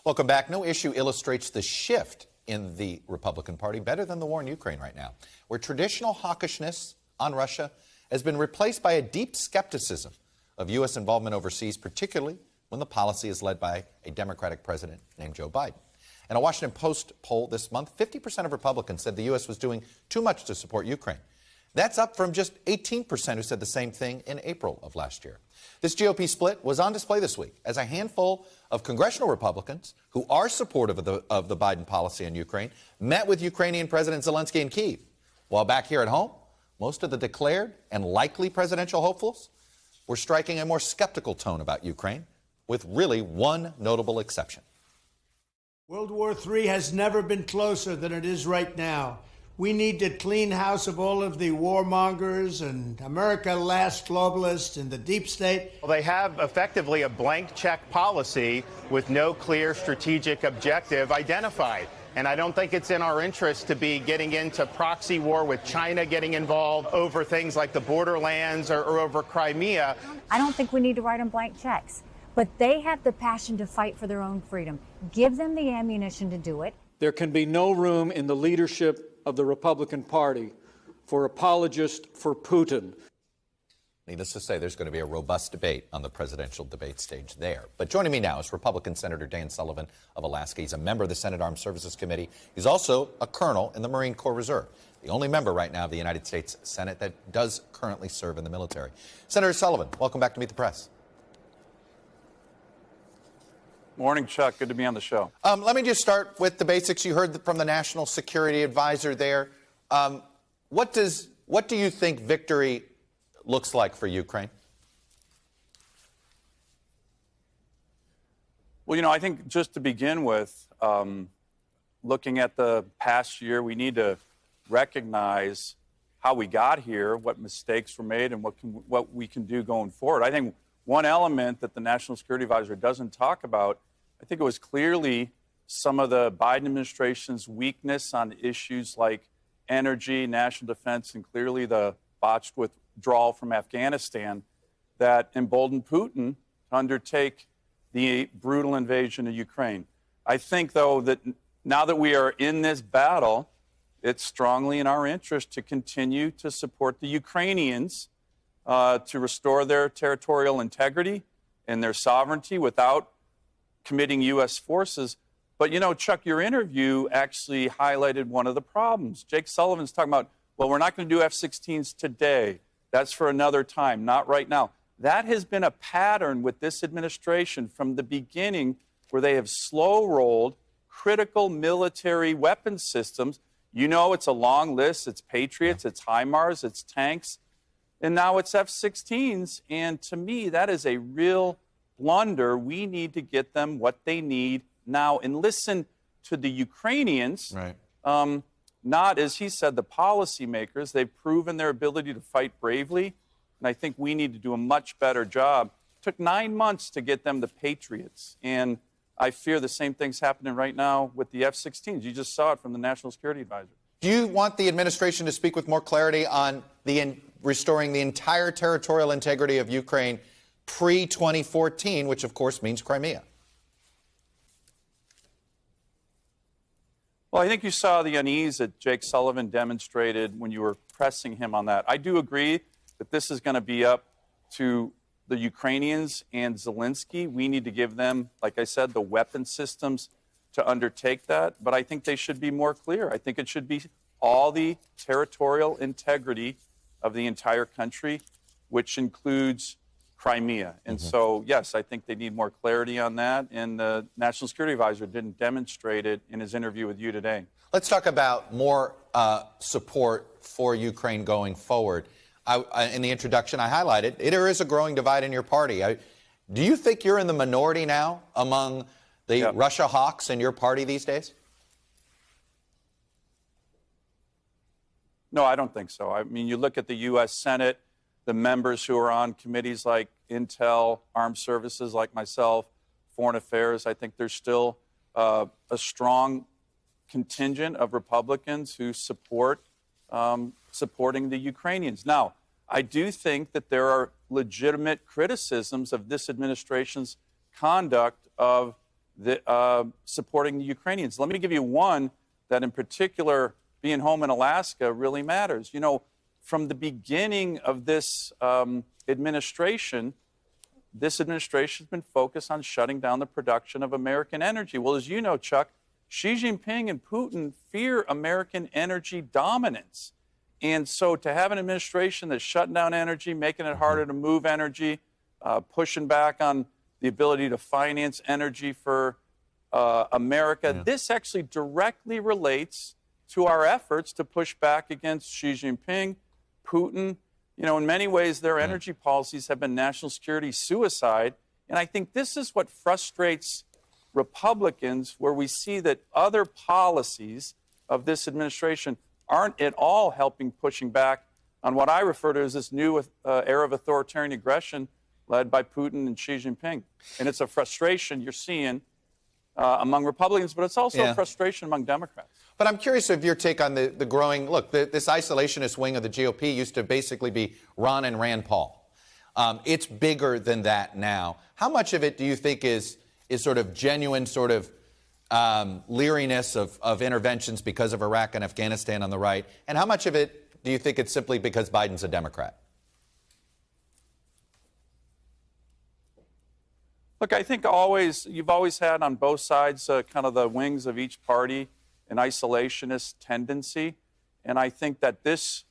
Welcome back. No issue illustrates the shift in the Republican Party better than the war in Ukraine right now, where traditional hawkishness on Russia has been replaced by a deep skepticism of U.S. involvement overseas, particularly when the policy is led by a Democratic president named Joe Biden. In a Washington Post poll this month, 50% of Republicans said the U.S. was doing too much to support Ukraine. That's up from just 18% who said the same thing in April of last year. This GOP split was on display this week as a handful of congressional Republicans who are supportive of the Biden policy on Ukraine met with Ukrainian President Zelensky in Kyiv. While back here at home, most of the declared and likely presidential hopefuls were striking a more skeptical tone about Ukraine, with really one notable exception. World War III has never been closer than it is right now. We need to clean house of all of the warmongers and America last globalists and the deep state. Well, they have effectively a blank check policy with no clear strategic objective identified. And I don't think it's in our interest to be getting into proxy war with China getting involved over things like the borderlands or over Crimea. I don't think we need to write them blank checks, but they have the passion to fight for their own freedom. Give them the ammunition to do it. There can be no room in the leadership of the Republican Party for apologists for Putin. Needless to say, there's going to be a robust debate on the presidential debate stage there. But joining me now is Republican Senator Dan Sullivan of Alaska. He's a member of the Senate Armed Services Committee. He's also a colonel in the Marine Corps Reserve, the only member right now of the United States Senate that does currently serve in the military. Senator Sullivan, welcome back to Meet the Press. Morning, Chuck. Good to be on the show. Let me just start with the basics. You heard from the National Security Advisor there. What do you think victory looks like for Ukraine? Well, I think just to begin with, looking at the past year, we need to recognize how we got here, what mistakes were made, and what we can do going forward. I think one element that the National Security Advisor doesn't talk about, I think it was clearly some of the Biden administration's weakness on issues like energy, national defense, and clearly the botched withdrawal from Afghanistan that emboldened Putin to undertake the brutal invasion of Ukraine. I think, though, that now that we are in this battle, it's strongly in our interest to continue to support the Ukrainians to restore their territorial integrity and their sovereignty without committing U.S. forces. But, Chuck, your interview actually highlighted one of the problems. Jake Sullivan's talking about, well, we're not going to do F-16s today. That's for another time, not right now. That has been a pattern with this administration from the beginning, where they have slow-rolled critical military weapon systems. It's a long list. It's Patriots, it's HIMARS, it's tanks. And now it's F-16s, and to me, that is a real blunder. We need to get them what they need now and listen to the Ukrainians, right. Not, as he said, the policymakers. They've proven their ability to fight bravely, and I think we need to do a much better job. It took 9 months to get them the Patriots, and I fear the same thing's happening right now with the F-16s. You just saw it from the National Security Advisor. Do you want the administration to speak with more clarity on restoring the entire territorial integrity of Ukraine pre-2014, which, of course, means Crimea? Well, I think you saw the unease that Jake Sullivan demonstrated when you were pressing him on that. I do agree that this is going to be up to the Ukrainians and Zelensky. We need to give them, like I said, the weapon systems to undertake that. But I think they should be more clear. I think it should be all the territorial integrity of the entire country, which includes Crimea. And so, yes, I think they need more clarity on that. And the National Security Advisor didn't demonstrate it in his interview with you today. Let's talk about more support for Ukraine going forward. In the introduction, I highlighted there is a growing divide in your party. Do you think you're in the minority now among the Russia hawks in your party these days? No, I don't think so. I mean, you look at the U.S. Senate, the members who are on committees like Intel, Armed Services like myself, Foreign Affairs, I think there's still a strong contingent of Republicans who support supporting the Ukrainians. Now, I do think that there are legitimate criticisms of this administration's conduct of supporting the Ukrainians. Let me give you one that in particular, being home in Alaska, really matters. You know, from the beginning of this administration has been focused on shutting down the production of American energy. Well, as you know, Chuck, Xi Jinping and Putin fear American energy dominance. And so to have an administration that's shutting down energy, making it harder to move energy, pushing back on the ability to finance energy for America, this actually directly relates to our efforts to push back against Xi Jinping, Putin. You know, in many ways, their energy policies have been national security suicide. And I think this is what frustrates Republicans, where we see that other policies of this administration aren't at all helping pushing back on what I refer to as this new era of authoritarian aggression led by Putin and Xi Jinping. And it's a frustration you're seeing among Republicans, but it's also a frustration among Democrats. But I'm curious of your take on the growing, look, this isolationist wing of the GOP used to basically be Ron and Rand Paul. It's bigger than that now. How much of it do you think is sort of genuine sort of leeriness of interventions because of Iraq and Afghanistan on the right? And how much of it do you think it's simply because Biden's a Democrat? Look, I think you've always had on both sides kind of the wings of each party an isolationist tendency. And I think that this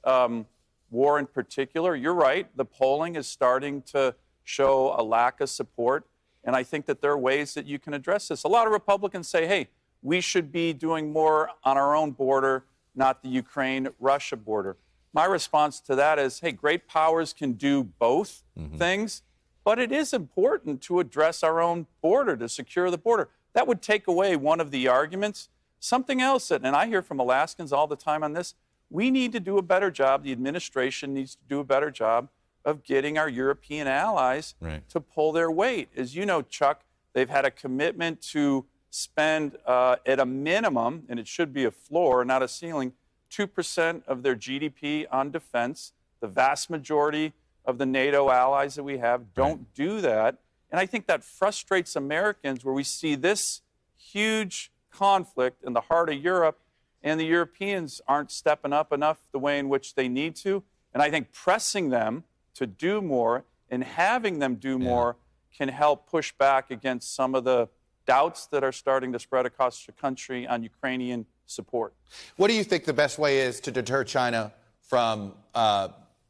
war in particular, you're right, the polling is starting to show a lack of support. And I think that there are ways that you can address this. A lot of Republicans say, hey, we should be doing more on our own border, not the Ukraine-Russia border. My response to that is, hey, great powers can do both things, but it is important to address our own border, to secure the border. That would take away one of the arguments. Something else, and I hear from Alaskans all the time on this, we need to do a better job, the administration needs to do a better job of getting our European allies to pull their weight. As you know, Chuck, they've had a commitment to spend at a minimum, and it should be a floor, not a ceiling, 2% of their GDP on defense. The vast majority of the NATO allies that we have don't do that. And I think that frustrates Americans, where we see this huge conflict in the heart of Europe, and the Europeans aren't stepping up enough the way in which they need to. And I think pressing them to do more and having them do more can help push back against some of the doubts that are starting to spread across the country on Ukrainian support. What do you think the best way is to deter China from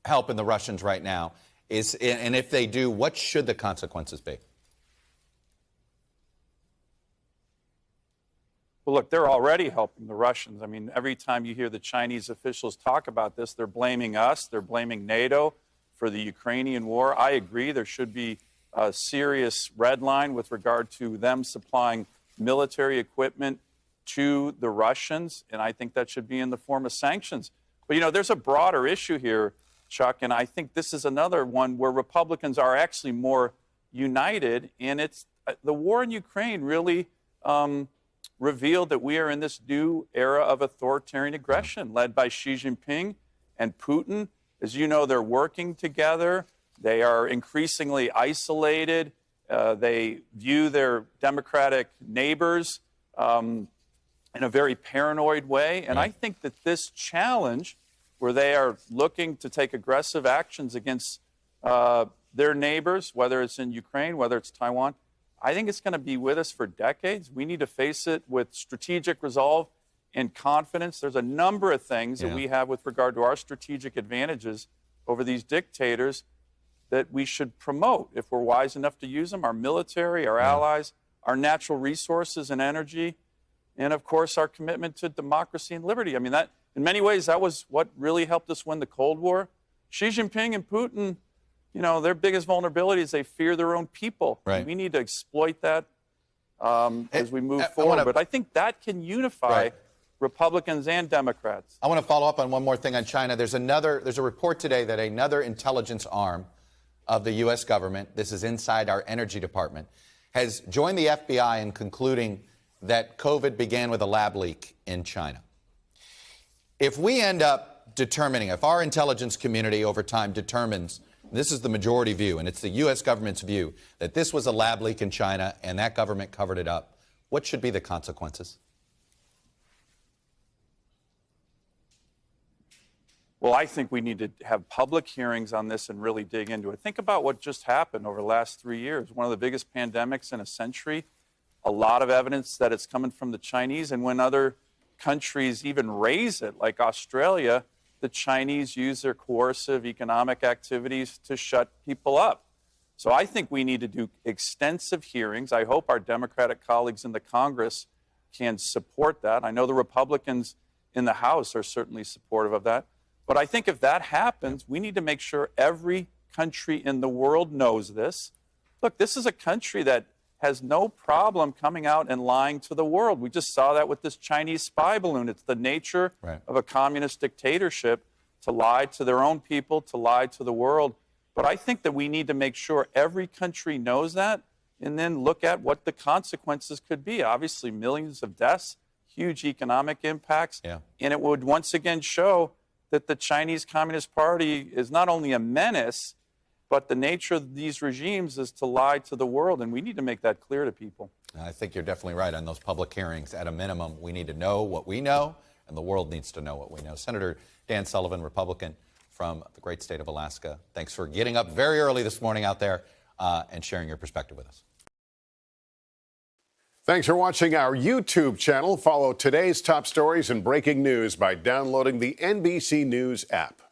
helping the Russians right now? And if they do, what should the consequences be? Well, look, they're already helping the Russians. I mean, every time you hear the Chinese officials talk about this, they're blaming us, they're blaming NATO for the Ukrainian war. I agree there should be a serious red line with regard to them supplying military equipment to the Russians, and I think that should be in the form of sanctions. But, you know, there's a broader issue here, Chuck, and I think this is another one where Republicans are actually more united, and it's the war in Ukraine really revealed that we are in this new era of authoritarian aggression led by Xi Jinping and Putin. As you know, they're working together. They are increasingly isolated. They view their democratic neighbors in a very paranoid way. And I think that this challenge, where they are looking to take aggressive actions against their neighbors, whether it's in Ukraine, whether it's Taiwan, I think it's going to be with us for decades. We need to face it with strategic resolve and confidence. There's a number of things that we have with regard to our strategic advantages over these dictators that we should promote if we're wise enough to use them: our military, our allies, our natural resources and energy, and of course our commitment to democracy and liberty. I mean, that in many ways that was what really helped us win the Cold War. Xi Jinping and Putin, you know, their biggest vulnerability is they fear their own people. We need to exploit that as we move forward. But I think that can unify Republicans and Democrats. I want to follow up on one more thing on China. There's a report today that another intelligence arm of the U.S. government, this is inside our energy department, has joined the FBI in concluding that COVID began with a lab leak in China. If we end up determining, if our intelligence community over time determines, this is the majority view, and it's the U.S. government's view, that this was a lab leak in China and that government covered it up, What should be the consequences? Well, I think we need to have public hearings on this and really dig into it. Think about what just happened over the last 3 years. One of the biggest pandemics in a century. A lot of evidence that it's coming from the Chinese. And when other countries even raise it, like Australia, the Chinese use their coercive economic activities to shut people up. So I think we need to do extensive hearings. I hope our Democratic colleagues in the Congress can support that. I know the Republicans in the House are certainly supportive of that. But I think if that happens, we need to make sure every country in the world knows this. Look, this is a country that has no problem coming out and lying to the world. We just saw that with this Chinese spy balloon. It's the nature of a communist dictatorship to lie to their own people, to lie to the world. But I think that we need to make sure every country knows that and then look at what the consequences could be. Obviously, millions of deaths, huge economic impacts. And it would once again show that the Chinese Communist Party is not only a menace, but the nature of these regimes is to lie to the world, and we need to make that clear to people. I think you're definitely right on those public hearings. At a minimum, we need to know what we know, and the world needs to know what we know. Senator Dan Sullivan, Republican from the great state of Alaska, thanks for getting up very early this morning out there and sharing your perspective with us. Thanks for watching our YouTube channel. Follow today's top stories and breaking news by downloading the NBC News app.